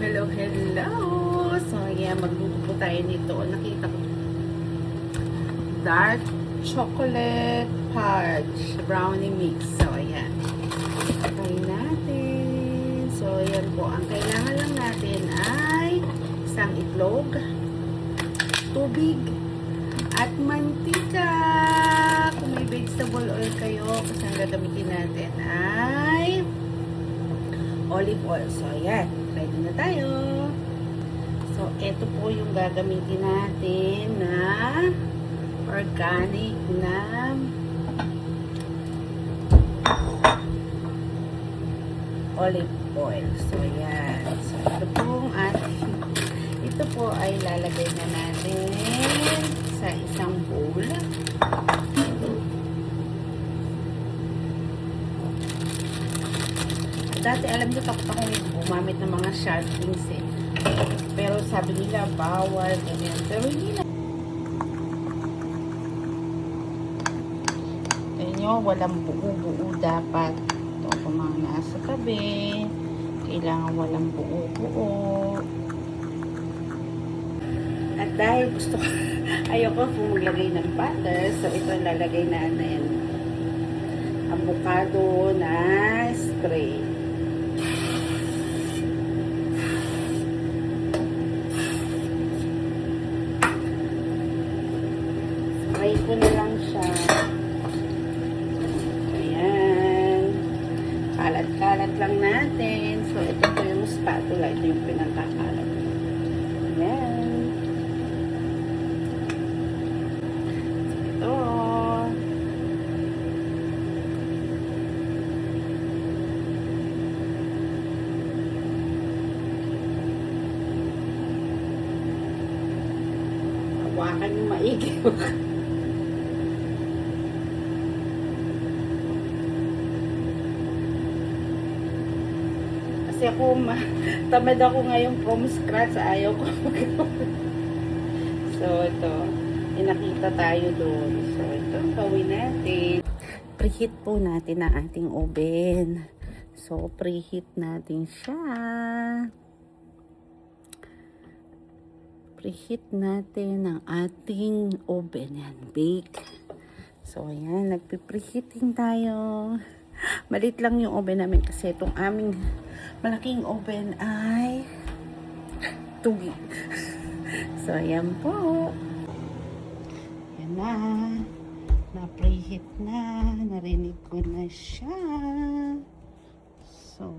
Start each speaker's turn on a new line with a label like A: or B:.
A: Hello, hello! So, yeah, magluto po tayo nito. Nakita ko dark chocolate fudge brownie mix. So, ayan. Try natin. So, ayan po. Ang kailangan lang natin ay isang itlog, tubig, at mantika. Kung may vegetable oil kayo, kasi ang gagamitin natin ay olive oil. So, ayan. Ready na tayo. So, ito po yung gagamitin natin na organic na olive oil. So, ayan. So, ito po ay lalagay na natin sa isang bowl. Dati alam niyo takot ako gumamit ng mga sharp things eh. Pero sabi nila bawal, ganyan. Pero hindi na. Kaya nyo, walang buo-buo dapat. Ito kung mga nasa tabi. Kailangan walang buo-buo. At dahil gusto ko, ayoko po maglagay ng butter. So ito lalagay natin avocado na spray. Try ko na lang siya. Ayan. Kalat-kalat lang natin. So, ito po yung spatula. Ito yung pinakakalat. Ayan. Ito. Hawakan yung maigi. Kasi ako, tamad ako ngayon from scratch. Ayaw ko. So, ito. Nakita tayo doon. So, ito ang gawin natin. Preheat po natin ang ating oven. So, preheat natin siya. Preheat natin ang ating oven. Yan, bake. So, ayan. Nagpipreheating tayo. Malit lang yung oven namin kasi itong aming malaking oven ay tugi. So, ayan po. Ayan na. Na-preheat na. Narinig ko na siya. So,